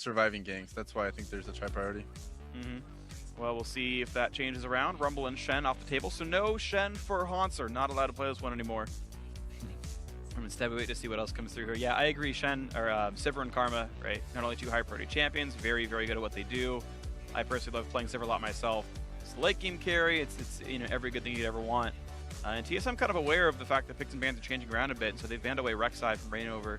surviving ganks. That's why I think there's a try priority. Well, we'll see if that changes around. Rumble and Shen off the table, so no Shen for Haunser. Not allowed to play this one anymore. Instead, we wait to see what else comes through here. Yeah, I agree. Shen or Sivir and Karma, right? Not only two high priority champions, very, very good at what they do. I personally love playing Sivir a lot myself. It's late game carry. It's you know, every good thing you'd ever want. And TSM kind of aware of the fact that picks and bans are changing around a bit, so they've banned away Rek'Sai from Reignover.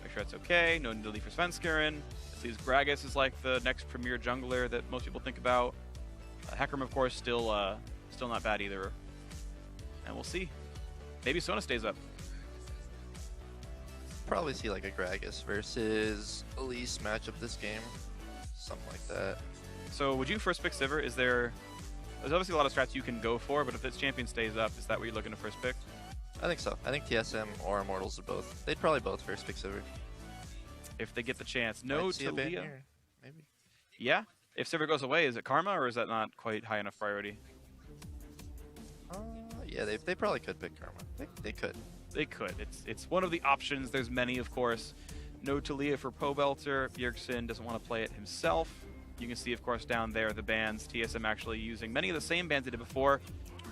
Make sure it's okay. No need to leave for Svenskeren. It sees Gragas is like the next premier jungler that most people think about. Hecarim, of course, still not bad either. And we'll see. Maybe Sona stays up. Probably see like a Gragas versus Elise matchup this game. Something like that. So would you first pick Sivir? There's obviously a lot of strats you can go for, but if this champion stays up, is that what you're looking to first pick? I think so. I think TSM or Immortals are both. They'd probably both first pick Sivir. If they get the chance. No Talia. Maybe. Yeah? If Sivir goes away, is it Karma, or is that not quite high enough priority? Yeah, they probably could pick Karma. They could. They could. It's one of the options. There's many, of course. No Talia for Pobelter. Bjergsen doesn't want to play it himself. You can see, of course, down there the bans. TSM actually using many of the same bans they did before.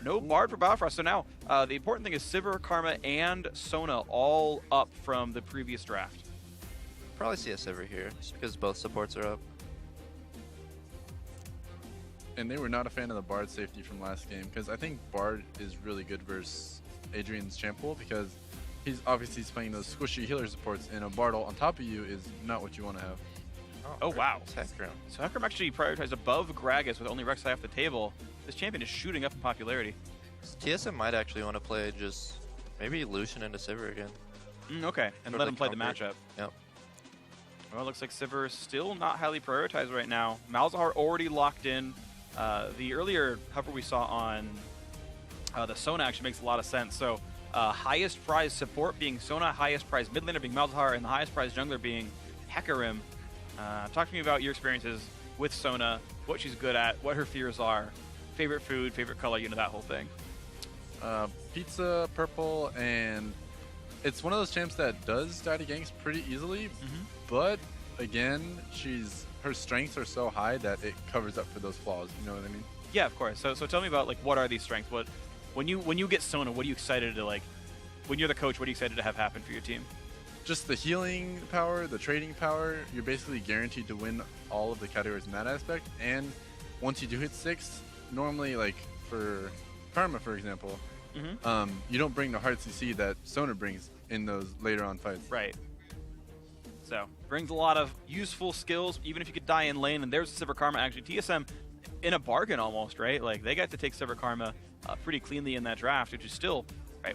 No Bard for Biofrost. So now, the important thing is Sivir, Karma, and Sona all up from the previous draft. Probably see a Sivir here, just because both supports are up. And they were not a fan of the Bard safety from last game, because I think Bard is really good versus Adrian's champ pool, because he's obviously playing those squishy healer supports, and a Bartle on top of you is not what you want to have. Oh wow. Hecarim. So Hecarim actually prioritized above Gragas with only Rek'Sai off the table. This champion is shooting up in popularity. TSM might actually want to play just maybe Lucian into Sivir again. Okay, and let him play the matchup. Yep. Well, it looks like Sivir is still not highly prioritized right now. Malzahar already locked in. The earlier hover we saw on the Sona actually makes a lot of sense. So highest prize support being Sona, highest prize mid laner being Malzahar, and the highest prize jungler being Hecarim. Talk to me about your experiences with Sona, what she's good at, what her fears are, favorite food, favorite color, you know, that whole thing. Pizza, purple, and it's one of those champs that does die to ganks pretty easily, but again, her strengths are so high that it covers up for those flaws. You know what I mean? Yeah, of course. So tell me about, like, what are these strengths? When you get Sona, what are you excited to, like, when you're the coach, what are you excited to have happen for your team? Just the healing power, the trading power. You're basically guaranteed to win all of the categories in that aspect. And once you do hit 6, normally, like for Karma, for example, you don't bring the hard CC that Sona brings in those later on fights. Right. So brings a lot of useful skills, even if you could die in lane. And there's Sivir Karma. Actually, TSM in a bargain almost, right? Like they got to take Sivir Karma pretty cleanly in that draft, which is still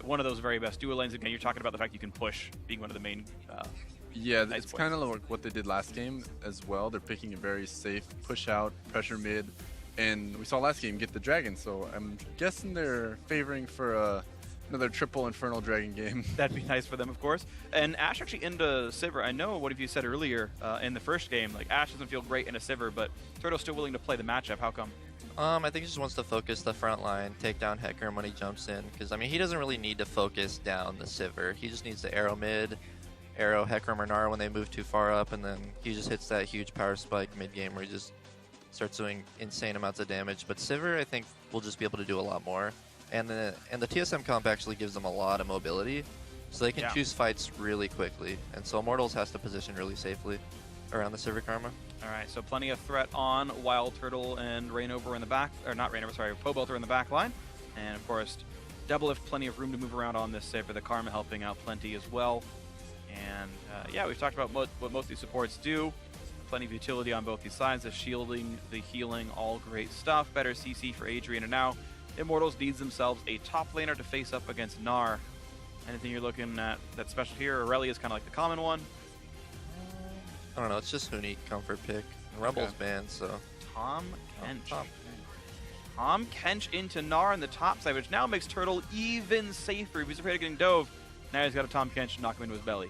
one of those very best dual lanes. Again, you're talking about the fact you can push being one of the main. Yeah, it's kind of like what they did last game as well. They're picking a very safe push out, pressure mid, and we saw last game get the dragon. So I'm guessing they're favoring for another triple Infernal Dragon game. That'd be nice for them, of course. And Ashe actually into Sivir. I know what you said earlier in the first game, like Ashe doesn't feel great in a Sivir, but Turtle's still willing to play the matchup. How come? I think he just wants to focus the front line, take down Hecarim when he jumps in. Because, I mean, he doesn't really need to focus down the Sivir. He just needs to arrow mid, arrow Hecarim or Nara when they move too far up, and then he just hits that huge power spike mid-game where he just starts doing insane amounts of damage. But Sivir, I think, will just be able to do a lot more. And the TSM comp actually gives them a lot of mobility, so they can choose fights really quickly. And so Immortals has to position really safely around the Sivir Karma. All right, so plenty of threat on Wildturtle and Reignover in the back, or not Reignover, sorry, Pobelter in the back line. And of course, Doublelift, plenty of room to move around on this Sivir. The Karma helping out plenty as well. And yeah, we've talked about what most of these supports do. Plenty of utility on both these sides, the shielding, the healing, all great stuff. Better CC for Adrian, and now Immortals needs themselves a top laner to face up against Gnar. Anything you're looking at that's special here? Aurelia is kind of like the common one. I don't know, it's just Huni comfort pick. Rumble's banned, so. Tom Kench. Tom Kench into Gnar in the top side, which now makes Turtle even safer. If he's afraid of getting dove, now he's got a Tom Kench to knock him into his belly.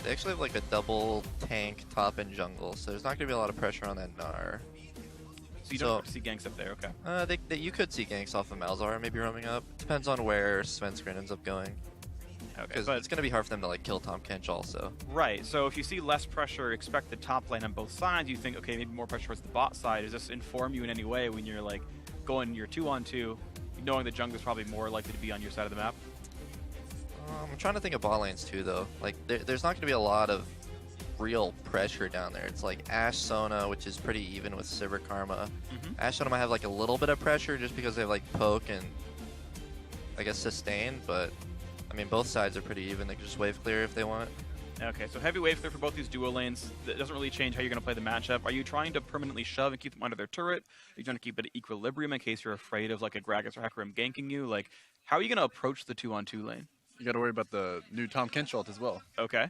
They actually have like a double tank top and jungle, so there's not going to be a lot of pressure on that Gnar. So you don't see ganks up there, okay. You could see ganks off of Malzahar maybe roaming up. Depends on where Svenskeren ends up going. Okay, Because but it's going to be hard for them to like kill Tom Kench also. right. So if you see less pressure expected top lane on both sides, you think, okay, maybe more pressure towards the bot side. Does this inform you in any way when you're like going your 2-on-2, knowing the jungler's probably more likely to be on your side of the map? I'm trying to think of bot lanes too, though. Like, there's not going to be a lot of real pressure down there. It's like Ashe Sona, which is pretty even with Sivir Karma. Ashe Sona might have like a little bit of pressure just because they have like poke and I guess sustain, but I mean both sides are pretty even. They can just wave clear if they want. Okay, so heavy wave clear for both these duo lanes. That doesn't really change how you're going to play the matchup. Are you trying to permanently shove and keep them under their turret? Are you trying to keep it at equilibrium in case you're afraid of like a Gragas or Hecarim ganking you? Like, how are you going to approach the 2-on-2 lane? You got to worry about the new Tom Kench ult as well. Okay.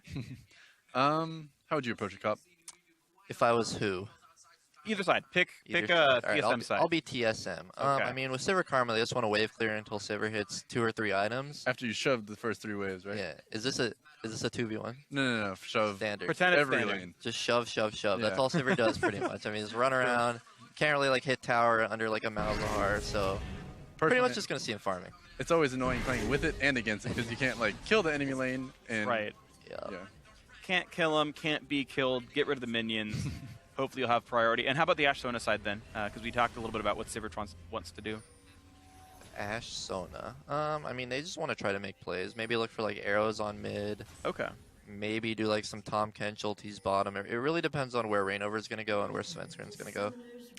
How would you approach a cop? If I was who? Either side. Pick Either a side. TSM Alright, side. I'll be TSM. Okay. I mean, with Sivir Karma, they just want to wave clear until Sivir hits 2 or 3 items. After you shoved the first 3 waves, right? Yeah. Is this a 2v1? No. Shove Standard. Pretend it's every standard. lane. Just shove. Yeah. That's all Sivir does pretty much. I mean, just run around. Can't really like hit tower under like a Malzahar, so pretty Personally, much just gonna see him farming. It's always annoying playing with it and against it because you can't like kill the enemy lane and Right. Yeah. Yeah. Can't kill him, can't be killed, get rid of the minions. Hopefully you'll have priority. And how about the Ashe Sona side then? Because we talked a little bit about what Sivir wants to do. Ashe Sona. I mean, they just want to try to make plays. Maybe look for like arrows on mid. Okay. Maybe do like some Tom Kench ultis bottom. It really depends on where Reignover is going to go and where Svenskern's going to go.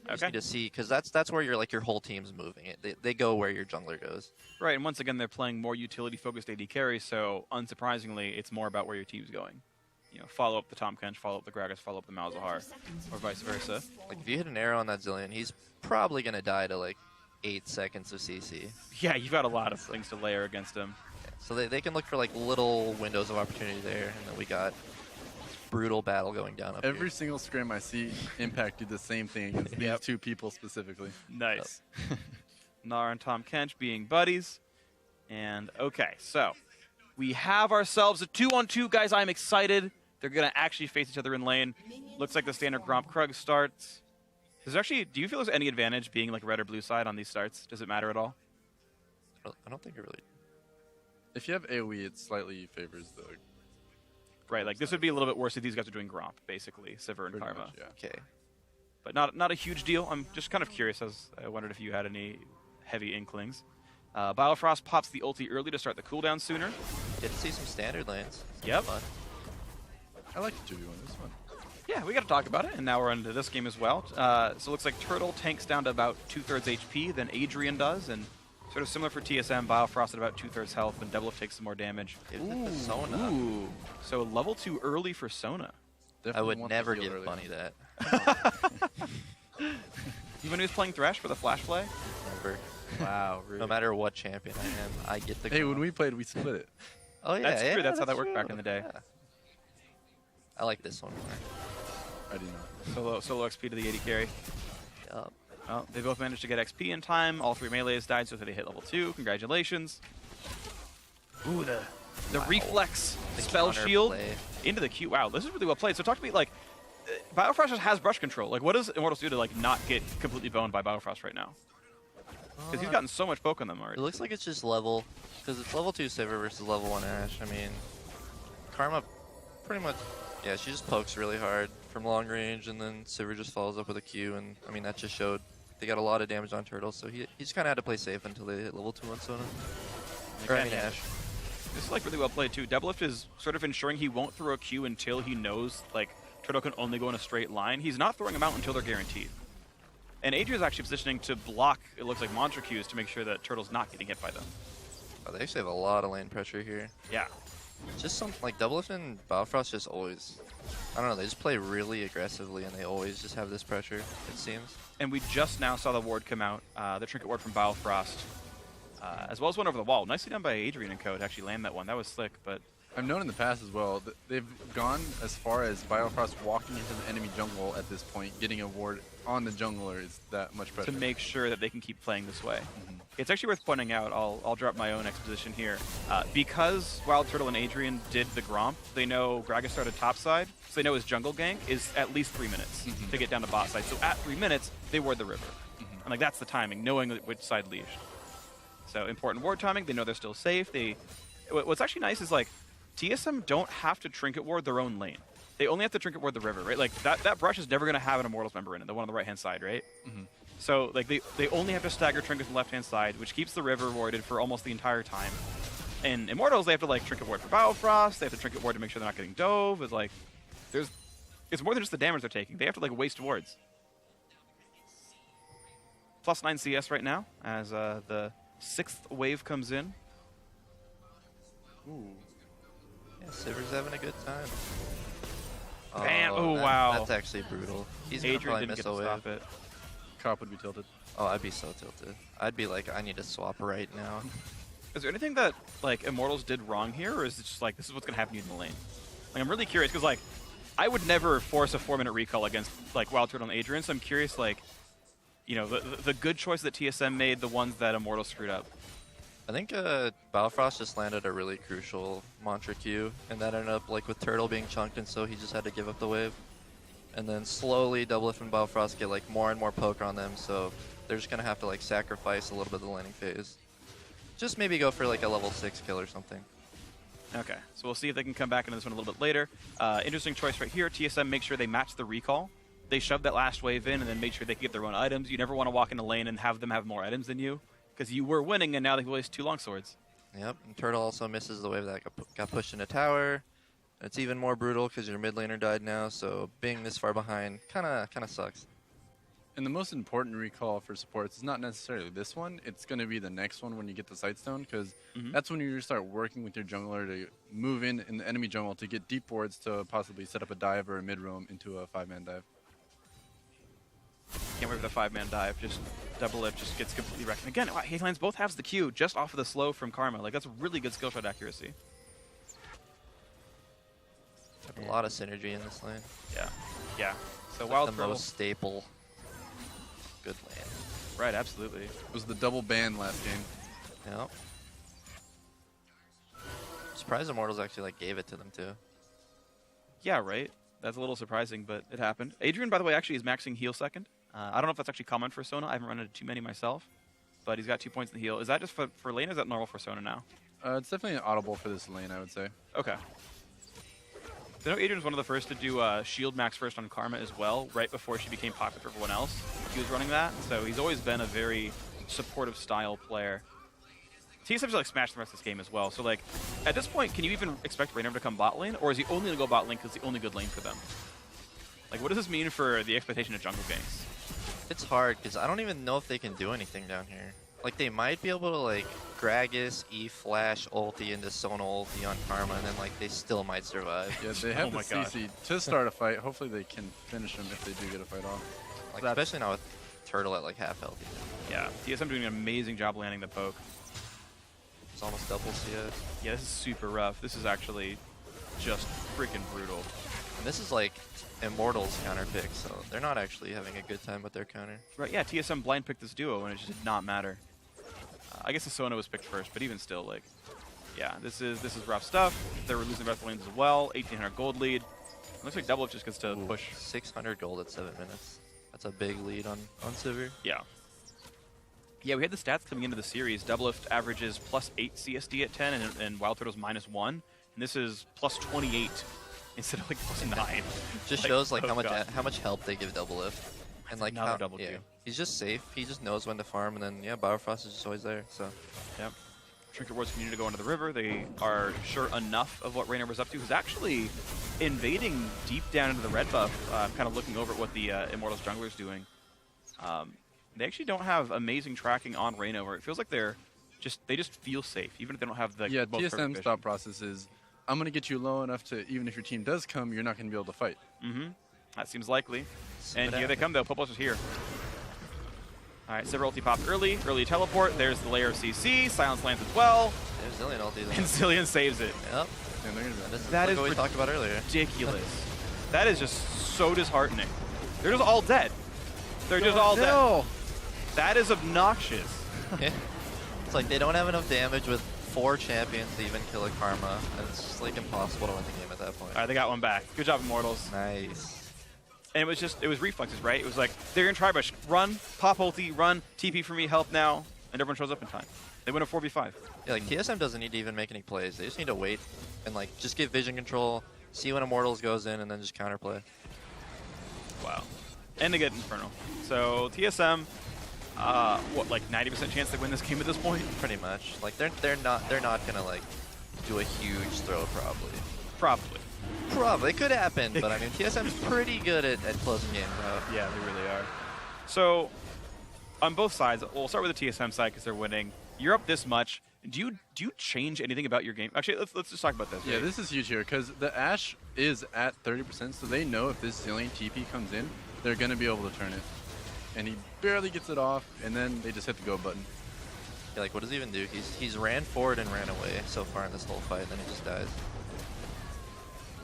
Just Okay. need to see, because that's where your whole team's moving. They go where your jungler goes. Right, and once again, they're playing more utility-focused AD carry, so unsurprisingly, it's more about where your team's going. You know, follow up the Tom Kench, follow up the Gragas, follow up the Malzahar, or vice versa. Like if you hit an arrow on that Zillion, he's probably going to die to like 8 seconds of CC. Yeah, you've got a lot of things to layer against him. So they can look for like little windows of opportunity there, and then we got this brutal battle going down up Every here. single scrim I see Impact do the same thing against these Yep. 2 people specifically. Nice. Nara and Tom Kench being buddies. And, okay, so we have ourselves a 2-on-2, guys. I'm excited. They're going to actually face each other in lane. Looks like the standard Gromp Krug starts. Do you feel there's any advantage being like red or blue side on these starts? Does it matter at all? I don't think it really. If you have AoE, it slightly favors the Right, like this would be a little bit worse if these guys are doing Gromp, basically, Sivir and pretty Karma. much, yeah. Okay. But not a huge deal. I'm just kind of curious, as I wondered if you had any heavy inklings. Biofrost pops the ulti early to start the cooldown sooner. Get to see some standard lanes. Yep. Fun. I like the 2v1. This one. Yeah, we got to talk about it, and now we're into this game as well. So it looks like Turtle tanks down to about 2/3 HP than Adrian does, and sort of similar for TSM, Biofrost at about 2/3 health, and Doublelift takes some more damage. Give it to Sona. Ooh. So level 2 early for Sona. I Definitely would want the never heal give early. Bunny that. Even when he was playing Thresh for the flash play? Never. Wow, really? No matter what champion I am, I get the. Hey, when Gromp. we played, we split it. Oh yeah, That's yeah, true. That's how that true. worked back in the day. Yeah. I like this one more. I do not. Solo XP to the AD carry. Yup. Well, they both managed to get XP in time. All 3 melees died, so they hit level 2. Congratulations. Ooh, the Wow. reflex The spell counter shield play. into the Q. Wow, this is really well played. So talk to me, like, Biofrost just has brush control. Like, what does Immortals do to, like, not get completely boned by Biofrost right now? Because he's gotten so much poke on them It already. looks like it's just level, because it's level 2 Sivir versus level 1 Ashe. I mean, Karma pretty much, yeah, she just pokes really hard from long range, and then Sivir just follows up with a Q, and I mean, that just showed they got a lot of damage on Turtle, so he just kind of had to play safe until they hit level 2 on Sona. Or I mean, Ashe. This is, like, really well played, too. Doublelift is sort of ensuring he won't throw a Q until he knows, like, Turtle can only go in a straight line. He's not throwing them out until they're guaranteed. And Adrian's actually positioning to block, it looks like, Mantra Qs to make sure that Turtle's not getting hit by them. Oh, they actually have a lot of lane pressure here. Yeah. Just some, like, Doublelift and Biofrost just always, I don't know, they just play really aggressively, and they always just have this pressure, it seems. And we just now saw the ward come out, the Trinket Ward from Biofrost, as well as one over the wall. Nicely done by Adrian and co to actually land that one. That was slick, but I've known in the past as well that they've gone as far as Biofrost walking into the enemy jungle at this point, getting a ward on the jungler is that much pressure. to make sure that they can keep playing this way. It's actually worth pointing out, I'll drop my own exposition here. Because Wildturtle and Adrian did the Gromp, they know Gragas started topside, so they know his jungle gank is at least 3 minutes to get down to bot side. So at 3 minutes, they ward the river. And like that's the timing, knowing which side leashed. So important ward timing, they know they're still safe. what's actually nice is like TSM don't have to trinket ward their own lane. They only have to trinket ward the river, right? Like that brush is never going to have an Immortals member in it, the one on the right-hand side, right? Mm-hmm. So like they only have to stagger trinkets on the left-hand side, which keeps the river warded for almost the entire time. And Immortals, they have to like trinket ward for Biofrost, they have to trinket ward to make sure they're not getting dove. It's like, it's more than just the damage they're taking. They have to like waste wards. +9 CS right now as the 6th wave comes in. Ooh. Yeah, Siver's having a good time. Bam! Oh, wow. That's actually brutal. He's gonna Adrian probably didn't miss get a to wave. stop it. Cop would be tilted. Oh, I'd be so tilted. I'd be like, I need to swap right now. Is there anything that like Immortals did wrong here, or is it just like this is what's gonna happen to you in the lane? Like I'm really curious because like I would never force a 4-minute recall against like Wildturtle and Adrian, so I'm curious like, you know, the good choice that TSM made, the ones that Immortals screwed up. I think Biofrost just landed a really crucial mantra Q, and that ended up like with Turtle being chunked, and so he just had to give up the wave. And then slowly Doublelift and Biofrost get like more and more poker on them, so they're just gonna have to like sacrifice a little bit of the laning phase. Just maybe go for like a level 6 kill or something. Okay, so we'll see if they can come back into this one a little bit later. Interesting choice right here. TSM make sure they match the recall. They shove that last wave in and then make sure they can get their own items. You never want to walk in the lane and have them have more items than you, because you were winning and now they've waste 2 longswords. Yep, and Turtle also misses the wave that got pushed into tower. It's even more brutal because your mid laner died now, so being this far behind kind of sucks. And the most important recall for supports is not necessarily this one. It's going to be the next one when you get the Sightstone, because that's when you start working with your jungler to move in the enemy jungle to get deep wards to possibly set up a dive or a mid roam into a 5-man dive. Can't wait for the 5-man dive. Just Doublelift just gets completely wrecked. And again, wow, he lands both halves of the Q just off of the slow from Karma. Like that's really good skill shot accuracy. Have a lot of synergy in this lane. Yeah. So It's like Wild the Turtle. most staple good lane. Right, absolutely. It was the double ban last game. Yep. Surprised Immortals actually like gave it to them too. Yeah, right. That's a little surprising, but it happened. Adrian, by the way, actually is maxing heal second. I don't know if that's actually common for Sona. I haven't run into too many myself, but he's got 2 points in the heal. Is that just for lane, or is that normal for Sona now? It's definitely an audible for this lane, I would say. Okay. So I know Adrian was one of the first to do shield max first on Karma as well, right before she became popular for everyone else. He was running that, so he's always been a very supportive style player. TSM's like smashed the rest of this game as well, so like, at this point, can you even expect Raynor to come bot lane, or is he only going to go bot lane because it's the only good lane for them? Like, what does this mean for the expectation of jungle ganks? It's hard because I don't even know if they can do anything down here. Like they might be able to like Gragas, E-Flash, ulti into Sona ulti on Karma, and then like they still might survive. Yeah, they have Oh the my gosh. CC to start a fight. Hopefully they can finish them if they do get a fight off. Like especially now with Turtle at like half health. Yeah, TSM doing an amazing job landing the poke. It's almost double CS. Yeah, this is super rough. This is actually just freaking brutal. And this is like Immortals counter pick, so they're not actually having a good time with their counter. Right, yeah, TSM blind picked this duo and it just did not matter. I guess the Sona was picked first, but even still, like, yeah, this is rough stuff. They were losing the rest of the lanes as well. 1,800 gold lead. Looks like Doublelift just gets to push. 600 gold at 7 minutes. That's a big lead on Sivir. Yeah. Yeah, we had the stats coming into the series. Doublelift averages +8 CSD at 10, and Wild Turtle's -1. And this is +28 instead of like +9. Just Like, shows like oh God. how much help they give Doublelift. And like Another how, double yeah, Q. he's just safe. He just knows when to farm, and then yeah, Biofrost is just always there. So Yep. Trinket Wards continue to go into the river. They are sure enough of what Raynor was up to. He's actually invading deep down into the red buff, kind of looking over at what the Immortals jungler's doing. They actually don't have amazing tracking on Raynor. It feels like they just feel safe, even if they don't have the Yeah, most perfect TSM's vision. thought process is, I'm going to get you low enough to, even if your team does come, you're not going to be able to fight. Mm-hmm. That seems likely. See And what here they happens. come, though. Popos is here. All right, Sivir ulti popped early teleport. There's the layer of CC. Silence lands as well. there's Zillion ulti. And Zillion saves it. Yep. And they're going to And be this is That like is what we talked about earlier. Ridiculous. That is just so disheartening. They're just all dead. They're just all dead. No! That is obnoxious. Yeah. It's like they don't have enough damage with 4 champions to even kill a Karma, and it's just like impossible to win the game at that point. All right, they got one back. Good job, Immortals. Nice. And it was reflexes, right? It was like, they're going to try bush. Run, pop ulti, run, TP for me, help now. And everyone shows up in time. They win a 4v5. Yeah, like TSM doesn't need to even make any plays. They just need to wait and like just get vision control, see when Immortals goes in, and then just counterplay. Wow. And they get Inferno. So TSM, what, like 90% chance they win this game at this point? Pretty much. Like they're not gonna like do a huge throw probably. Probably. It could happen, but I mean TSM's pretty good at closing games out. Yeah, they really are. So on both sides, we'll start with the TSM side because they're winning. You're up this much. Do you change anything about your game? Actually, let's just talk about this. Yeah, right? this is huge here because the Ashe is at 30%, so they know if this Zillion TP comes in, they're going to be able to turn it. And he barely gets it off, and then they just hit the go button. Yeah, like what does he even do? He's ran forward and ran away so far in this whole fight, and then he just dies.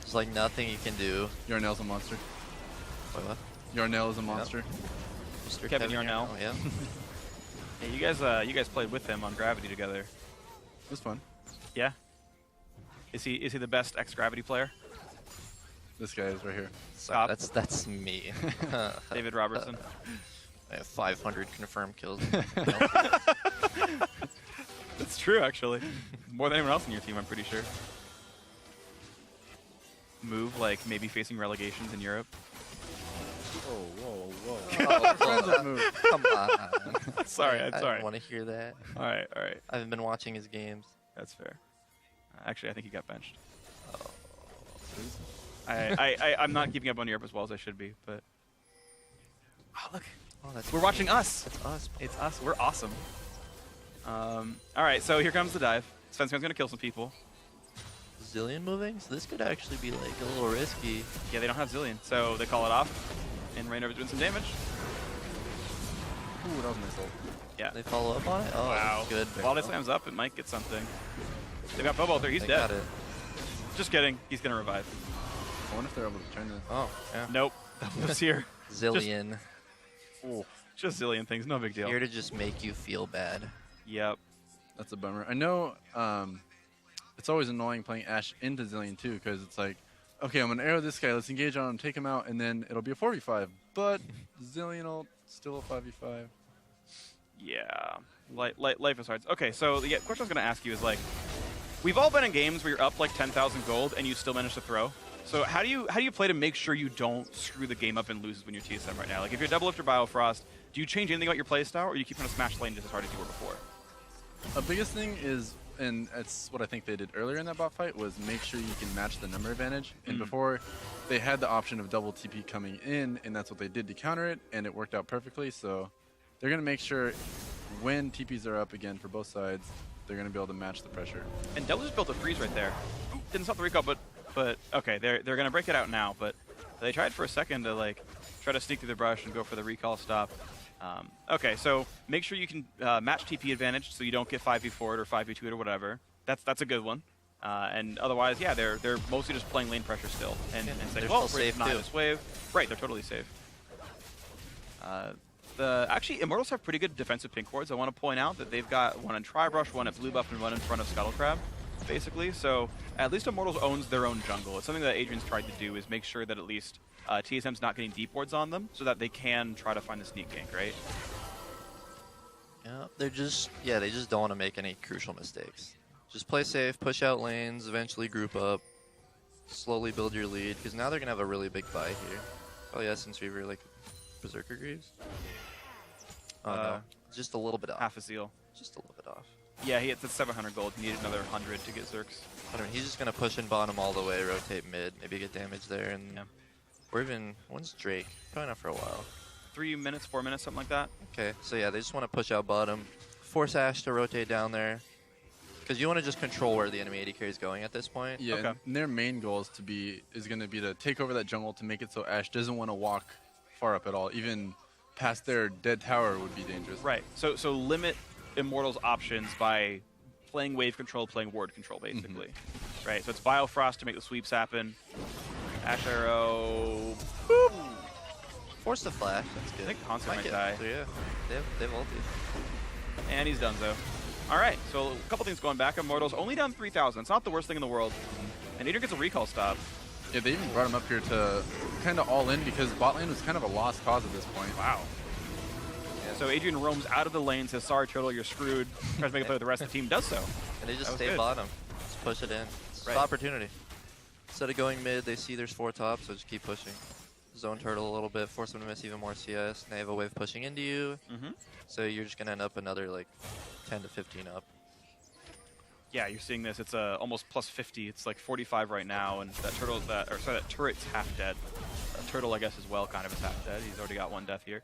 There's like nothing you can do. Yarnell's a monster. Wait, what? Yarnell is a monster. Mr. Kevin Yarnell. Yeah. Yeah, you guys played with him on Gravity together. It was fun. Yeah. Is he the best X-Gravity player? This guy is right here. Stop. That's me. David Robertson. I have 500 confirmed kills. That's true, actually. More than anyone else in your team, I'm pretty sure. Move, like, maybe facing relegations in Europe. Move. Come on. Sorry, I'm I sorry. don't want to hear that. All right. I haven't been watching his games. That's fair. Actually, I think he got benched. Oh. I'm not keeping up on Europe as well as I should be, but... Oh, look. Oh, that's We're watching us. That's us. It's us. We're awesome. All right, so here comes the dive. Svensk's going to kill some people. Zillion moving? So this could actually be like a little risky. Yeah, they don't have Zillion, so they call it off. And Rainover's doing some damage. Ooh, that was a nice ult. Yeah. They follow up on it? Oh, Wow. that's good. While they slams up, it might get something. They've got Bobo there. He's They dead. got it. Just kidding. He's going to revive. I wonder if they're able to turn this. Oh, yeah. Nope. Who's here? Zillion. Just Zillion things. No big deal. Here to just make you feel bad. Yep. That's a bummer. I know it's always annoying playing Ashe into Zillion too, because it's like, okay, I'm going to arrow this guy, let's engage on him, take him out, and then it'll be a 4v5. But Zillion ult, still a 5v5. Yeah. Life is hard. Okay, so the question I was going to ask you is, like, we've all been in games where you're up like 10,000 gold and you still manage to throw. So how do you play to make sure you don't screw the game up and lose when you're TSM right now? Like, if you're Doublelift or Biofrost, do you change anything about your playstyle, or do you keep trying to smash lane just as hard as you were before? The biggest thing is, and it's what I think they did earlier in that bot fight, was make sure you can match the number advantage. And before, they had the option of double TP coming in, and that's what they did to counter it, and it worked out perfectly. So they're going to make sure when TPs are up again for both sides, they're going to be able to match the pressure. And Double just built a freeze right there. Ooh, didn't stop the recall, but okay, they're going to break it out now. But they tried for a second to like try to sneak through the brush and go for the recall stop. Okay, so make sure you can match TP advantage so you don't get 5v4 or 5v2 or whatever. That's a good one. And otherwise, yeah, they're mostly just playing lane pressure still and saying, well, we're not this wave. Right, they're totally safe. Actually, Immortals have pretty good defensive pink wards. I want to point out that they've got one in Tribrush, one at Blue Buff, and one in front of Scuttle Crab, basically. So at least Immortals owns their own jungle. It's something that Adrian's tried to do, is make sure that at least TSM's not getting deep wards on them so that they can try to find the sneak gank, right? Yeah, they just don't want to make any crucial mistakes. Just play safe, push out lanes, eventually group up, slowly build your lead, because now they're going to have a really big buy here. Probably Essence Reaver, like Berserker Greaves. Oh no, just a little bit off. Half a seal. Just a little bit off. Yeah, he hits at 700 gold. He needed another 100 to get Zerks. I mean, he's just going to push in bottom all the way, rotate mid, maybe get damage there, and Yeah. or even, when's Drake? Probably not for a while. 3 minutes, 4 minutes, something like that. Okay, so yeah, they just want to push out bottom, force Ashe to rotate down there, because you want to just control where the enemy AD carry is going at this point. Yeah, Okay. and their main goal is going to be to take over that jungle to make it so Ashe doesn't want to walk far up at all. Even past their dead tower would be dangerous. Right. So limit Immortals' options by playing wave control, playing ward control, basically. Right. So it's Biofrost to make the sweeps happen. Ashe Arrow. Boop. Force the flash, that's good. I think Hanser might get die. it, so yeah, they've ulted. And he's done so. All right. So a couple things going back. Immortals only down 3,000. It's not the worst thing in the world. And Adrian gets a recall stop. Yeah, they even brought him up here to kind of all in because Botlane was kind of a lost cause at this point. Wow. So Adrian roams out of the lane, says, sorry, Turtle, you're screwed. Tries to make a play with the rest of the team, does so. And they just That was stay good. bottom. Just push it in. It's an opportunity. Instead of going mid, they see there's 4 top, so just keep pushing. Zone Turtle a little bit, force them to miss even more CS. And they have a wave pushing into you. So you're just going to end up another like 10 to 15 up. Yeah, you're seeing this. It's almost plus 50. It's like 45 right now, and that turtle, that turret's half dead. Turtle, I guess, as well, kind of is half dead. He's already got 1 death here.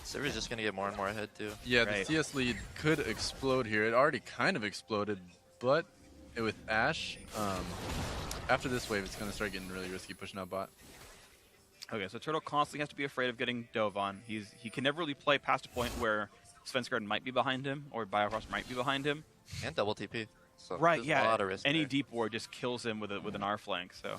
Silver's just going to get more and more ahead, too. Yeah, the CS lead could explode here. It already kind of exploded, but with Ashe, after this wave, it's going to start getting really risky pushing out bot. Okay, so Turtle constantly has to be afraid of getting dove on. He can never really play past a point where Svenskard might be behind him or Biofrost might be behind him. And double TP. So right, there's yeah. a lot of risk Any there. deep ward just kills him with an R flank. So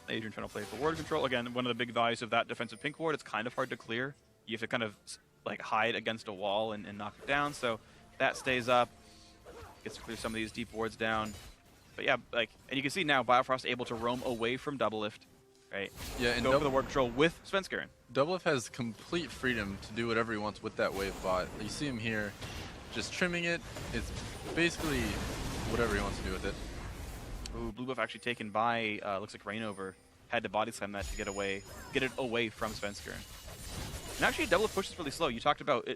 Adrian trying to play for ward control. Again, one of the big values of that defensive pink ward, it's kind of hard to clear. You have to kind of like hide against a wall and knock it down. So that stays up. Gets to clear some of these deep wards down. But yeah, like, and you can see now Biofrost able to roam away from Doublelift. Right. Yeah, and go for the ward control with Svenskaren. Doublelift has complete freedom to do whatever he wants with that wave bot. You see him here, just trimming it. It's basically whatever he wants to do with it. Ooh, blue buff actually taken by looks like Rainover. Had to body slam that to get it away from Svenskaren. And actually, Doublelift pushes really slow. You talked about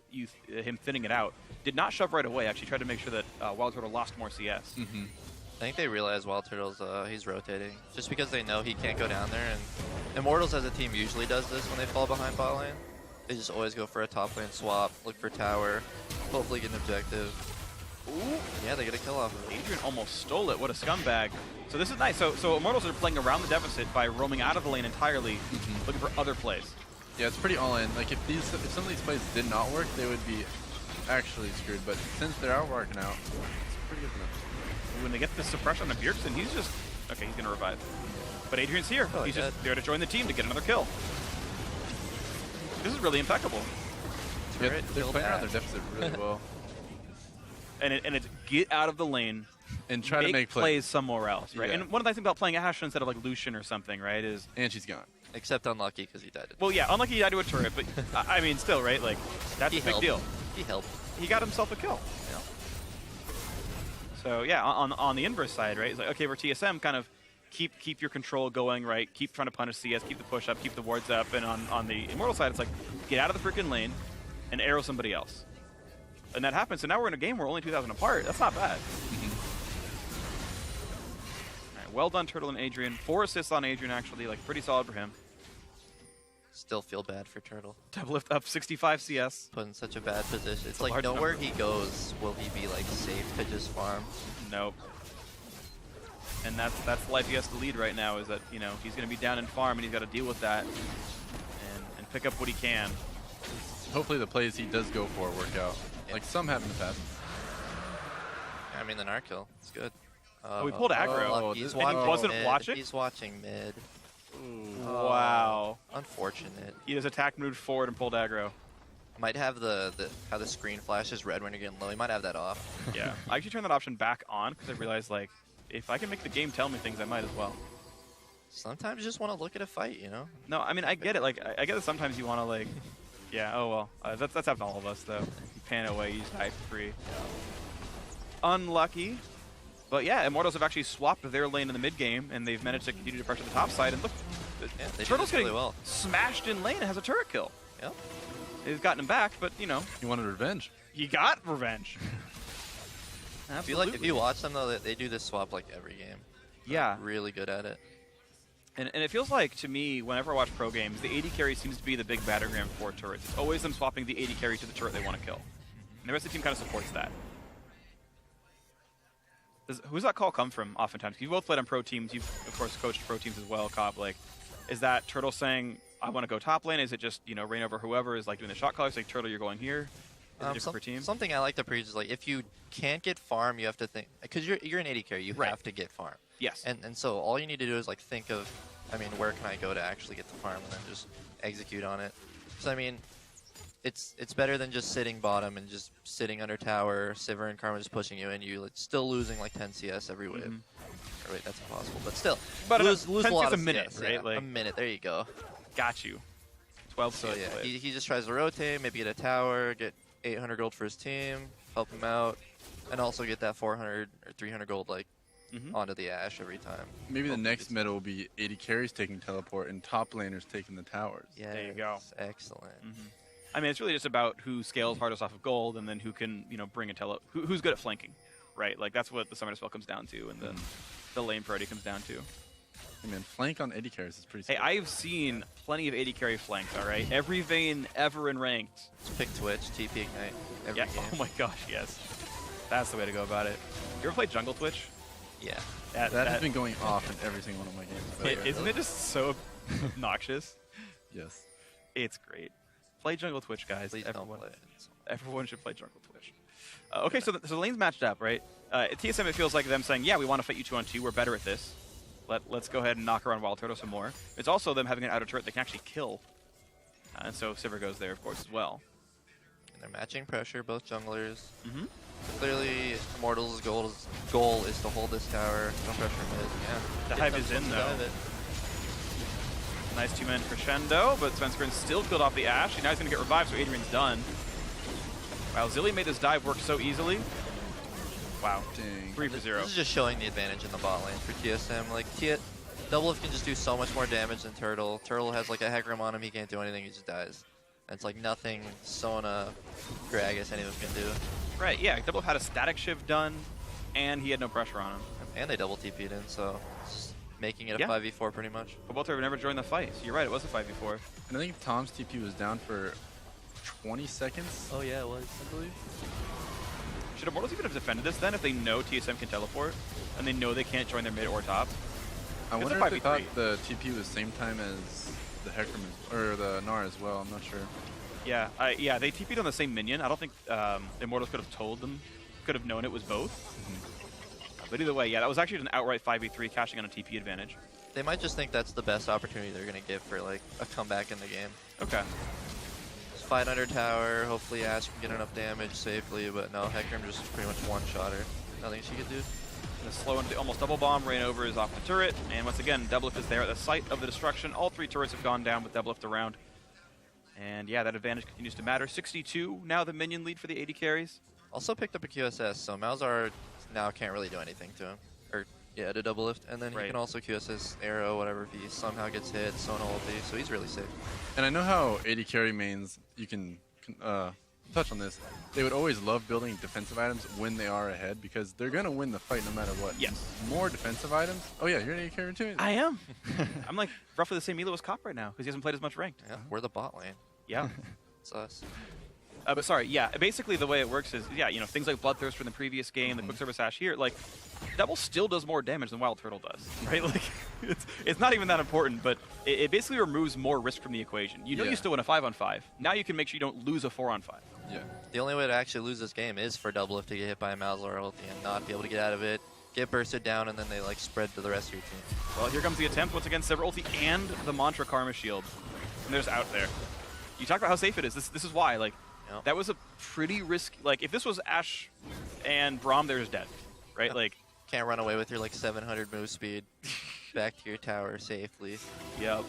him thinning it out. Did not shove right away. Actually, tried to make sure that Wildturtle lost more CS. I think they realize Wildturtle's he's rotating, just because they know he can't go down there. And Immortals as a team usually does this when they fall behind bot lane. They just always go for a top lane swap, look for tower, hopefully get an objective. Ooh. Yeah, they get a kill off of it. Adrian almost stole it. What a scumbag. So this is nice. So Immortals are playing around the deficit by roaming out of the lane entirely, looking for other plays. Yeah, it's pretty all in. Like if some of these plays did not work, they would be actually screwed. But since they're out working out, it's pretty good for them. When they get the suppression on Bjergsen, he's just okay. He's gonna revive. But Adrian's here. He's just there to join the team to get another kill. This is really impeccable. Yeah, they're playing around their deficit really well. And it's get out of the lane and try to make plays somewhere else, right? Yeah. And one of the nice things about playing Ashe instead of like Lucian or something, right, is and she's gone. Except unlucky because he died. Well, yeah, unlucky he died to a turret, but I mean, still, right? Like that's a big deal. He helped. He got himself a kill. Yeah. So yeah, on the inverse side, right? It's like, okay, we're TSM, kind of keep your control going, right? Keep trying to punish CS, keep the push up, keep the wards up, and on the Immortal side, it's like get out of the freaking lane and arrow somebody else. And that happens. So now we're in a game where we're only 2,000 apart. That's not bad. All right, well done, Turtle and Adrian. 4 assists on Adrian, actually, like pretty solid for him. Still feel bad for Turtle. Doublelift up 65 CS. Put in such a bad position. It's like nowhere he goes will he be like safe to just farm. Nope. And that's the life he has to lead right now, is that, you know, he's going to be down in farm and he's got to deal with that and pick up what he can. Hopefully the plays he does go for work out. Yeah. Like some have in the past. I mean, the Narc kill. It's good. We pulled aggro. He's and he wasn't mid. watching? He's watching mid. Ooh. Wow. Unfortunate. He just attack moved forward and pulled aggro. Might have how the screen flashes red when you're getting low. He might have that off. Yeah. I actually turned that option back on because I realized, like, if I can make the game tell me things, I might as well. Sometimes you just want to look at a fight, you know? No, I mean, I get it. Like, I get that sometimes you want to, like, yeah, oh well. That's happened to all of us, though. You pan away, you just die for free. Unlucky. But yeah, Immortals have actually swapped their lane in the mid game, and they've managed to continue to pressure the top side. And look, yeah, Turtle's getting really well. smashed in lane and has a turret kill. Yep. They've gotten him back, but you know. He wanted revenge. He got revenge. I feel like if you watch them, though, they do this swap like every game. Yeah. They're really good at it. And it feels like, to me, whenever I watch pro games, the AD carry seems to be the big battleground for turrets. It's always them swapping the AD carry to the turret they want to kill. And the rest of the team kind of supports that. Who's that call come from oftentimes? You both played on pro teams. You've, of course, coached pro teams as well, Cobb. Like, is that Turtle saying, I want to go top lane? Is it just, you know, reign over whoever is like doing the shot call? It's like, Turtle, you're going here? Is it different per team? Something I like to preach is like, if you can't get farm, you have to think, because you're an AD carry, you have to get farm. Yes. And so all you need to do is like think of, I mean, where can I go to actually get the farm, and then just execute on it. So I mean, it's better than just sitting bottom and just sitting under tower, Sivir and Karma just pushing you, and you like, still losing like 10 CS every wave. Or wait, that's impossible, but still. But lose 10 a lot CS of a minute, CS, right? Yeah, like, a minute, there you go. Got you. 12 So CS yeah, played. he just tries to rotate, maybe get a tower, get 800 gold for his team, help him out, and also get that 400 or 300 gold like onto the Ashe every time. Maybe the Hopefully next it's- meta will be 80 carries taking teleport and top laners taking the towers. Yeah, There you go. Excellent. I mean, it's really just about who scales hardest off of gold, and then who can, bring a who's good at flanking, right? Like that's what the summoner spell comes down to, and then the lane priority comes down to. Hey man, flank on 80 carries is pretty Hey, sick. I've seen plenty of 80 carry flanks. All right, every Vayne ever in ranked. Just pick Twitch, TP Ignite every Yeah. game. Oh my gosh, yes. That's the way to go about it. You ever played Jungle Twitch? Yeah. That has been going off in every single one of my games. by the way. Isn't it just so obnoxious? Yes. It's great. Play Jungle Twitch, guys. Please don't play it. Everyone should play Jungle Twitch. Okay, so the lanes matched up, right? At TSM, it feels like them saying, yeah, we want to fight you 2-on-2. We're better at this. Let's go ahead and knock around Wildturtle some more. It's also them having an outer turret they can actually kill. And so Sivir goes there, of course, as well. And they're matching pressure, both junglers. Clearly, Immortal's goal is to hold this tower. No pressure mid. Yeah. The Get hive them is some in, to though. dive it. Nice two-man crescendo, but Svenskeren still killed off the Ashe. Now he's going to get revived, so Adrian's done. Wow, Zilly made this dive work so easily. Wow. Dang. 3 for 0. This is just showing the advantage in the bot lane for TSM. Like, Doublelift can just do so much more damage than Turtle. Turtle has like a Hecarim on him, he can't do anything, he just dies. And it's like nothing Sona, Gragas, any of them can do. Right, yeah. Double had a static shiv done, and he had no pressure on him. And they double TP'd in, so it's just making it a Yeah. 5v4 pretty much. But Botlane never joined the fight. So you're right, it was a 5v4. And I think Tom's TP was down for 20 seconds, Oh yeah, it was. I believe. Should Immortals even have defended this then if they know TSM can teleport, and they know they can't join their mid or top? I It's a wonder if they 5v3. thought the TP was same time as the Hecarim or the Gnar as well. I'm not sure. Yeah, yeah, they TP'd on the same minion. I don't think Immortals could have told them, could have known it was both. But either way, yeah, that was actually an outright 5v3 cashing on a TP advantage. They might just think that's the best opportunity they're going to get for like a comeback in the game. Okay. Just fight under tower, hopefully Ashe can get enough damage safely, but no, Hecarim just pretty much one-shot her. Nothing she could do. The slow and almost double bomb rain over is off the turret, and once again, Doublelift is there at the site of the destruction. All 3 turrets have gone down with Doublelift around. And yeah, that advantage continues to matter. 62, now the minion lead for the 80 carries. Also picked up a QSS, so Malzahar now can't really do anything to him. Or, yeah, to Doublelift. And then he Right. can also QSS arrow, whatever, if he somehow gets hit, Sona ulti, so he's really safe. And I know how 80 carry mains, you can touch on this. They would always love building defensive items when they are ahead because they're going to win the fight no matter what. Yes. More defensive items. Oh yeah, you're an 80 carry too? I am. I'm like roughly the same elo as Cop right now because he hasn't played as much ranked. Yeah, we're the bot lane. Yeah. It's us. But sorry, yeah, basically the way it works is, yeah, things like Bloodthirst from the previous game, the Quick Service Ashe here, like, Double still does more damage than Wildturtle does, right? Like, it's not even that important, but it basically removes more risk from the equation. You know Yeah. you still win a 5-on-5. Now you can make sure you don't lose a 4-on-5. Yeah. The only way to actually lose this game is for Doublelift to get hit by a Malzahar ulti and not be able to get out of it, get bursted down, and then they like spread to the rest of your team. Well, here comes the attempt once again, Sivir ulti and the Mantra Karma Shield. And there's out there. You talk about how safe it is. This is why, like, Yep. that was a pretty risky, like, if this was Ashe and Braum, they're just dead, right? Yep. Like, Can't run away with your like 700 move speed back to your tower safely. yep.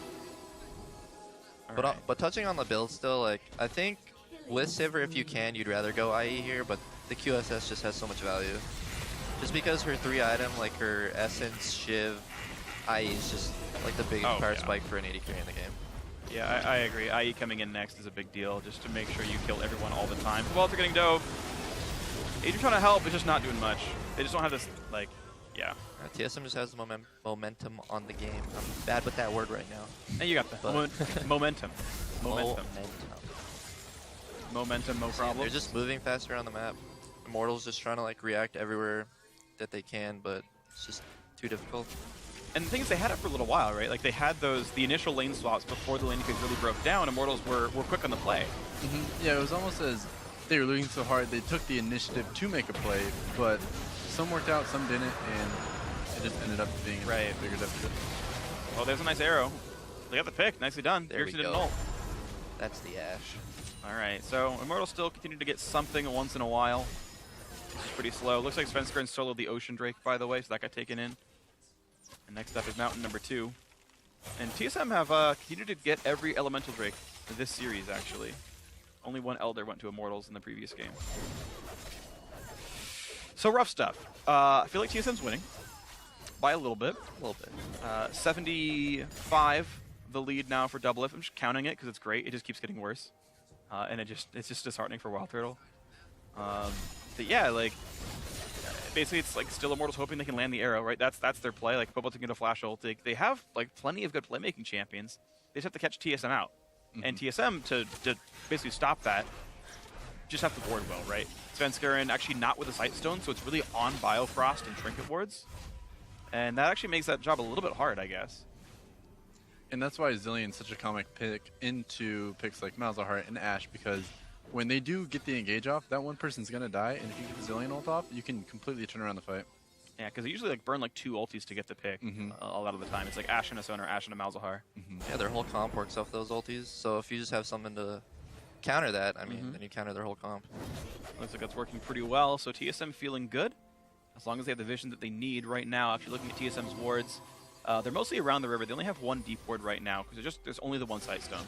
But touching on the build still, like I think with Sivir, if you can, you'd rather go IE here, but the QSS just has so much value. Just because her 3-item, like her Essence, Shiv, IE is just like the biggest power spike for an 80 carry in the game. Yeah, I agree. IE coming in next is a big deal, just to make sure you kill everyone all the time. While they're getting dove, Adrian trying to help, but just not doing much. They just don't have this, like, yeah. TSM just has the momentum on the game. I'm bad with that word right now. And you got the But- momentum. Momentum, no problem. They're just moving faster on the map. Immortal's just trying to like react everywhere that they can, but it's just too difficult. And the thing is, they had it for a little while, right? Like, they had the initial lane swaps before the lane phase really broke down. Immortals were quick on the play. Yeah, it was almost as they were losing so hard, they took the initiative to make a play, but some worked out, some didn't, and it just ended up being a bigger deficit. Oh, there's a nice arrow. They got the pick. Nicely done. There we Didn't go. ult. That's the Ashe. All right, so Immortals still continue to get something once in a while. It's pretty slow. Looks like Svenskeren soloed the Ocean Drake, by the way, so that got taken in. And next up is Mountain number 2. And TSM have continued to get every Elemental Drake this series, actually. Only one Elder went to Immortals in the previous game. So rough stuff. I feel like TSM's winning by a little bit. 75 the lead now for Doublelift. I'm just counting it because it's great. It just keeps getting worse. And it's just disheartening for Wildturtle. But yeah, like, basically it's like still Immortals hoping they can land the arrow, right? That's their play. Like, Botlane get a flash ult. They have like plenty of good playmaking champions. They just have to catch TSM out. And TSM, to basically stop that, just have to ward well, right? Svenskeren actually not with a Sight Stone, so it's really on Biofrost and Trinket wards. And that actually makes that job a little bit hard, I guess. And that's why Zilean's such a comic pick into picks like Malzahar and Ashe, because when they do get the engage off, that one person's going to die, and if you get the Zilean ult off, you can completely turn around the fight. Yeah, because they usually like burn like 2 ultis to get the pick a lot of the time. It's like Ashe and a Son or Ashe and a Malzahar. Yeah, their whole comp works off those ultis, so if you just have something to counter that, I mean, then you counter their whole comp. Looks like that's working pretty well, so TSM feeling good, as long as they have the vision that they need right now. Actually looking at TSM's wards, they're mostly around the river. They only have one deep ward right now, because there's only the one Sight Stone.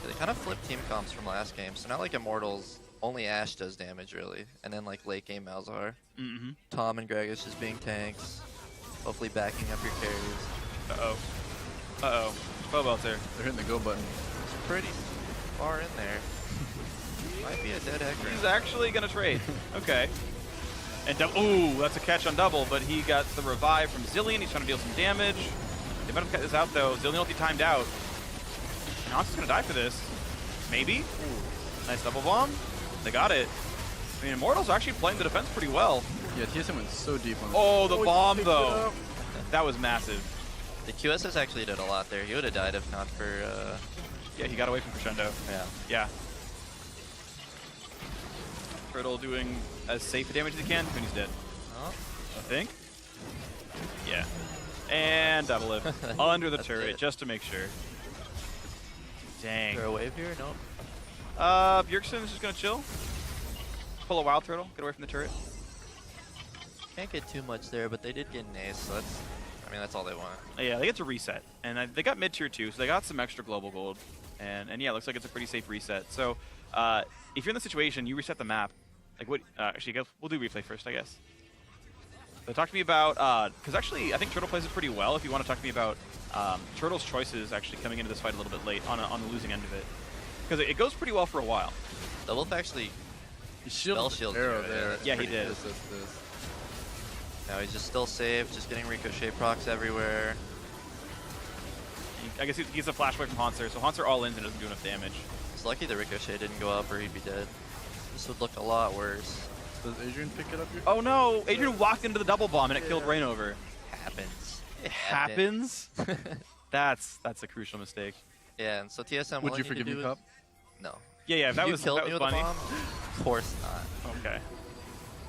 Yeah, they kind of flipped team comps from last game, so now like Immortals, only Ashe does damage really, and then like late game Malzahar. Tom and Gregus just being tanks, hopefully backing up your carries. Bobo's there. They're hitting the go button. It's pretty far in there. Might be a dead Hecarim. He's actually going to trade. Okay. And ooh, that's a catch on double, but he got the revive from Zilean. He's trying to deal some damage. They might have cut this out though. Zilean ulti timed out. Nox is going to die for this. Maybe? Ooh. Nice double bomb. They got it. I mean, Immortals are actually playing the defense pretty well. Yeah, TSM went so deep on this. Oh, the bomb though. That was massive. The QSS actually did a lot there. He would have died if not for... Yeah, he got away from Crescendo. Yeah. Turtle doing as safe damage as he can when he's dead. I think. Yeah. And Doublelift under the turret just to make sure. Dang. Is there a wave here? No. Bjergsen is just gonna chill. Pull a Wildturtle, get away from the turret. Can't get too much there, but they did get an ace, so that's... I mean, that's all they want. Yeah, they get to reset. And they got mid-tier too, so they got some extra global gold. And yeah, it looks like it's a pretty safe reset. So if you're in the situation, you reset the map. Like what? Actually, we'll do replay first, I guess. So talk to me about, because actually, I think Turtle plays it pretty well. If you want to talk to me about Turtle's choices actually coming into this fight a little bit late on the losing end of it. Because it goes pretty well for a while. Doublelift actually spell shield arrow there. Yeah, he did. Now he's just still safe, just getting ricochet procs everywhere. I guess he gets a flash away from Hanser, so Hanser all in and doesn't do enough damage. It's lucky the ricochet didn't go up or he'd be dead. This would look a lot worse. Does Adrian pick it up here? Oh no! Adrian walked into the double bomb and it killed Rainover. Happens. It happens? That's a crucial mistake. Yeah, and so TSM, would you forgive me, Cup? No. Yeah, that was killed me with funny. a bomb? Of course not. Okay.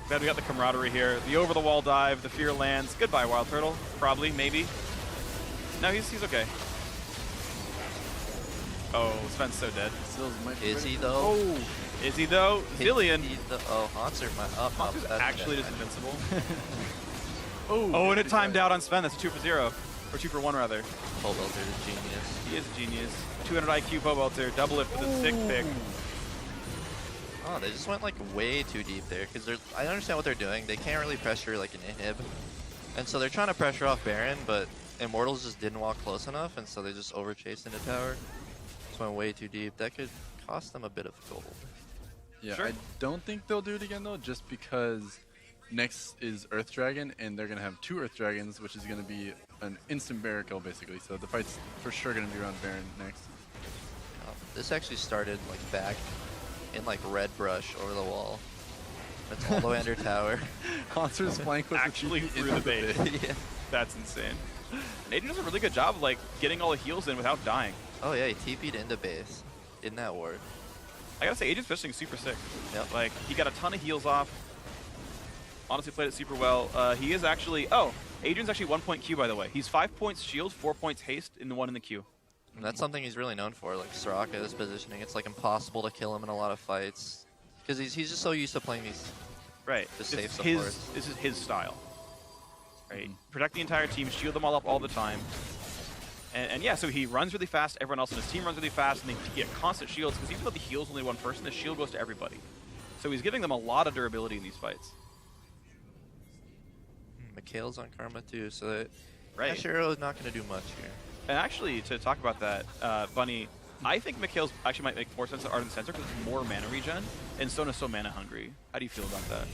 Glad we got the camaraderie here. The over-the-wall dive, the fear lands. Goodbye, Wildturtle. Probably, maybe. No, he's okay. Oh, Sven's so dead. Is he though? Oh, is he though? Zilean. Oh, Hanser, Hanser's actually just invincible. Oh, and it timed out on Sven. That's a 2 for 0. Or 2 for 1, rather. Botlane is a genius. He is a genius. 200 IQ Botlane, Doublelift with a sick pick. Oh, they just went like way too deep there because I understand what they're doing. They can't really pressure like an inhib, and so they're trying to pressure off Baron, but Immortals just didn't walk close enough, and so they just overchased into tower. Just went way too deep. That could cost them a bit of gold. Yeah, sure. I don't think they'll do it again though, just because next is Earth Dragon, and they're gonna have 2 Earth Dragons, which is gonna be an instant Baron kill basically. So the fight's for sure gonna be around Baron next. This actually started like back in like red brush over the wall. It's all the way under tower. Hanser's flank was actually through the base. Yeah. That's insane. And Adrian does a really good job of like getting all the heals in without dying. Oh yeah, he TP'd into base in that ward. I gotta say, Adrian's fishing super sick. Yep. Like, he got a ton of heals off. Honestly played it super well. He is actually, Adrian's actually 1 point Q, by the way. He's 5 points shield, 4 points haste, and the 1 in the Q. And that's something he's really known for, like Soraka's positioning. It's like impossible to kill him in a lot of fights because he's just so used to playing these Right. just safe This supports. is his style. right? Protect the entire team, shield them all up all the time. And yeah, so he runs really fast, everyone else in his team runs really fast, and they get constant shields, because even though the heal's only one person, the shield goes to everybody. So he's giving them a lot of durability in these fights. Mikhail's on Karma too, so that Right. Arrow is not going to do much here. And actually, to talk about that, Bunny, I think Mikhail's actually might make more sense at Ardent Center because it's more mana regen, and Sona's so mana hungry. How do you feel about that?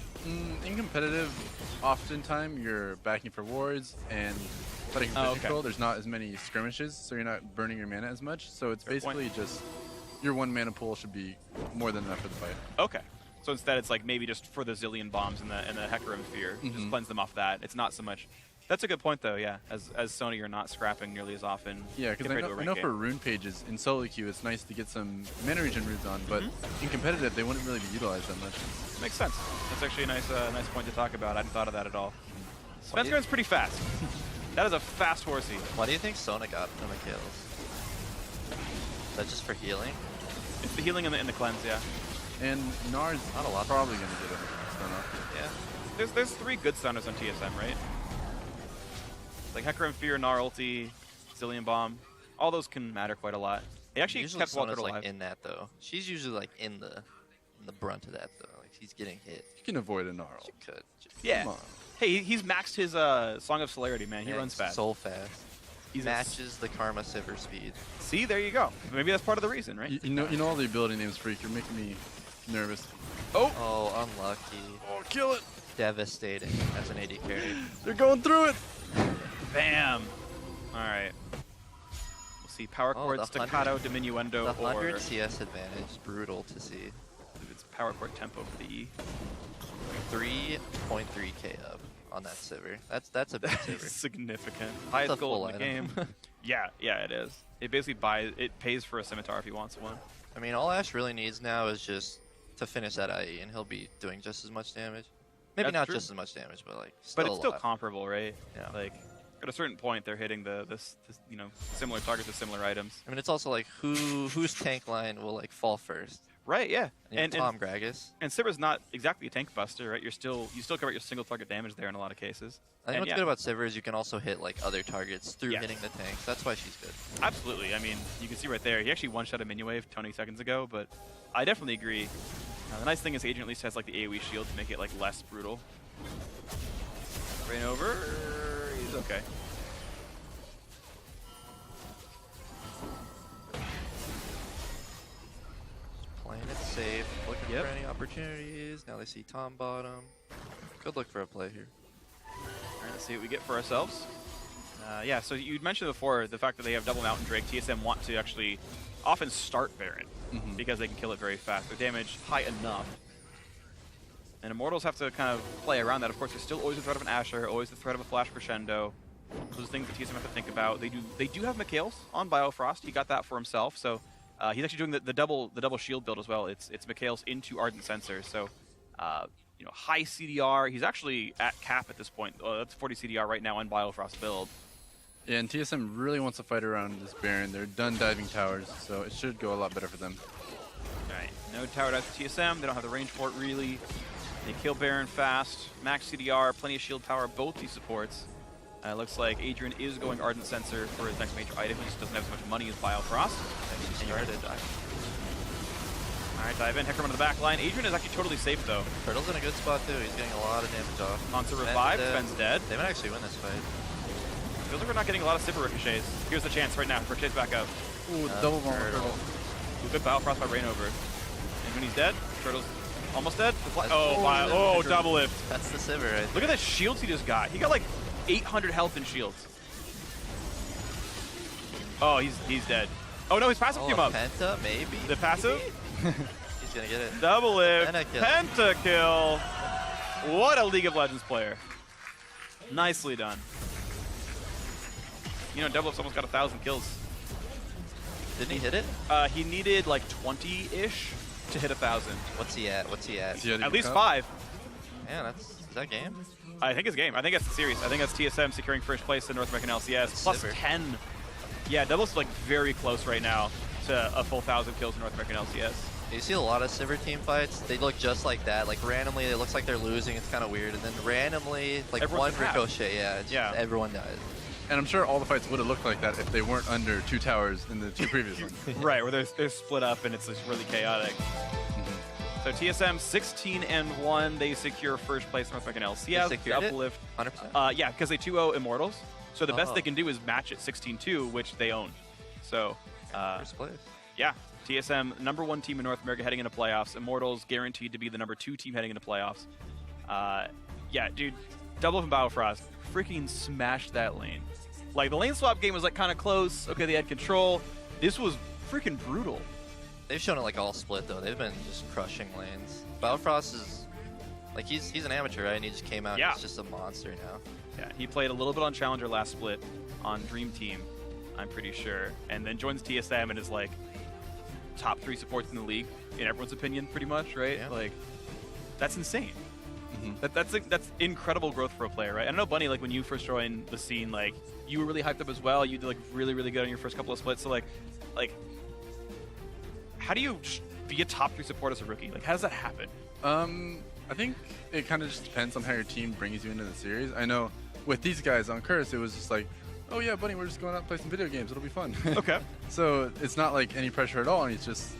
In competitive, oftentimes you're backing for wards and fighting for control. There's not as many skirmishes, so you're not burning your mana as much. So it's basically just your 1 mana pool should be more than enough for the fight. Okay. So instead, it's like maybe just for the zillion bombs and the Hecarim Sphere, just cleanse them off that. It's not so much. That's a good point, though. Yeah, as Sony, you're not scrapping nearly as often. Yeah, because I know for rune pages in solo queue, it's nice to get some mana regen runes on, but in competitive, they wouldn't really be utilized that much. Makes sense. That's actually a nice point to talk about. I hadn't thought of that at all. Svenskern's pretty fast. That is a fast horsey. Why do you think Sona got from the kills? Is that just for healing? It's the healing and the cleanse, yeah. And Nar's not a lot. Probably going to get a stun off. Yeah. There's 3 good stunners on TSM, right? Like Hecarim Fear, Gnar ulti, Zillion Bomb. All those can matter quite a lot. They actually usually kept Sona's Wildturtle alive. like in that though. She's usually like in the brunt of that though. Like she's getting hit. You can avoid a Gnar. She could. Yeah. Hey, he's maxed his Song of Celerity, man. He runs fast. So fast. He matches the Karma Sivir speed. See, there you go. Maybe that's part of the reason, right? You know all the ability names, Freak. You're making me nervous. Oh, unlucky. Oh, kill it. Devastating as an AD carry. They're going through it. Bam. All right. We'll see Power Chord, Staccato, Diminuendo, the 100 CS advantage is brutal to see. It's Power Chord tempo for the E. 3.3k up on that Sivir. That's a big Sivir. Significant. Highest goal in the game. yeah, it is. It basically pays for a Scimitar if he wants one. I mean, all Ash really needs now is just to finish that IE, and he'll be doing just as much damage. Maybe not just as much damage, but like still But it's still comparable, right? Yeah. Like at a certain point, they're hitting this similar targets with similar items. I mean, it's also like whose tank line will like fall first. Right. Yeah. And Tom Gragas. And Sivir's not exactly a tank buster, right? You still cover your single target damage there in a lot of cases. I think what's good about Sivir is you can also hit like other targets through hitting the tanks. That's why she's good. Absolutely. I mean, you can see right there. He actually one-shot a minion wave 20 seconds ago, but I definitely agree. The nice thing is Adrian at least has like the AoE shield to make it like less brutal. Rain over. He's okay. Playing it safe, looking for any opportunities. Now they see Tom bottom. Good look for a play here. All right, let's see what we get for ourselves. Yeah, so you mentioned before the fact that they have double Mountain Drake. TSM want to actually often start Baron because they can kill it very fast. Their damage high enough. And Immortals have to kind of play around that. Of course, there's still always the threat of an Asher, always the threat of a Flash Crescendo. Those are things that TSM have to think about. They do have Mikhail's on Biofrost. He got that for himself, so he's actually doing the double shield build as well. It's Mikhail's into Ardent Sensor, so high CDR. He's actually at cap at this point. That's 40 CDR right now on Biofrost build. Yeah, and TSM really wants to fight around this Baron. They're done diving towers, so it should go a lot better for them. All right, no tower dives for TSM. They don't have the range for it really. They kill Baron fast, max CDR, plenty of shield power, both these supports. Looks like Adrian is going Ardent Sensor for his next major item. He just doesn't have as much money as Biofrost. He started. All right, dive in. Hecarim on the back line. Adrian is actually totally safe, though. Turtle's in a good spot, too. He's getting a lot of damage off. Monster revived. Sven's dead. They might actually win this fight. Feels like we're not getting a lot of Sivir ricochets. Here's the chance right now. Ricochets back up. Ooh, double bomb Turtle. Good Biofrost by Rainover. And when he's dead, Turtle's almost dead. Double lift. That's the Sivir right there. Look at the shields he just got. He got like 800 health in shields. Oh, he's dead. Oh no, his passive came up. Penta, maybe? The passive? He's gonna get it. Double lift. Pentakill. What a League of Legends player. Nicely done. Double lift's almost got 1,000 kills. Didn't he hit it? He needed like 20-ish to hit 1,000. What's he at? At least 5. Yeah, is that game? I think it's game. I think that's the series. I think that's TSM securing first place in North American LCS. Plus 10. Yeah, Double's like very close right now to a full 1,000 kills in North American LCS. You see a lot of Sivir team fights. They look just like that. Like randomly, it looks like they're losing. It's kind of weird. And then randomly, like Everyone's one ricochet, everyone dies. And I'm sure all the fights would have looked like that if they weren't under 2 towers in the 2 previous ones. Right, where they're split up and it's just really chaotic. So TSM 16-1, they secure first place North American LCS. They secured it? Uplift. 100%? Yeah, because they 2-0 Immortals. So the best Oh. they can do is match at 16-2, which they own. So First place. yeah, TSM #1 team in North America heading into playoffs. Immortals guaranteed to be the #2 team heading into playoffs. Yeah, dude, Doublelift and Biofrost freaking smashed that lane. Like the lane swap game was like kind of close. Okay, they had control. This was freaking brutal. They've shown it like all split though. They've been just crushing lanes. Biofrost is like he's an amateur, right? And he just came out. Yeah. He's just a monster now. Yeah, he played a little bit on Challenger last split on Dream Team, I'm pretty sure, and then joins TSM and is like top 3 supports in the league in everyone's opinion, pretty much, right? Yeah. Like that's insane. That's incredible growth for a player, right? I know, Bunny, like when you first joined the scene, like you were really hyped up as well. You did like really, really good on your first couple of splits. So like how do you be a top 3 support as a rookie? Like how does that happen? I think it kind of just depends on how your team brings you into the series. I know with these guys on Curse, it was just like, oh yeah, Bunny, we're just going out and play some video games. It'll be fun. Okay. So it's not like any pressure at all, and it's just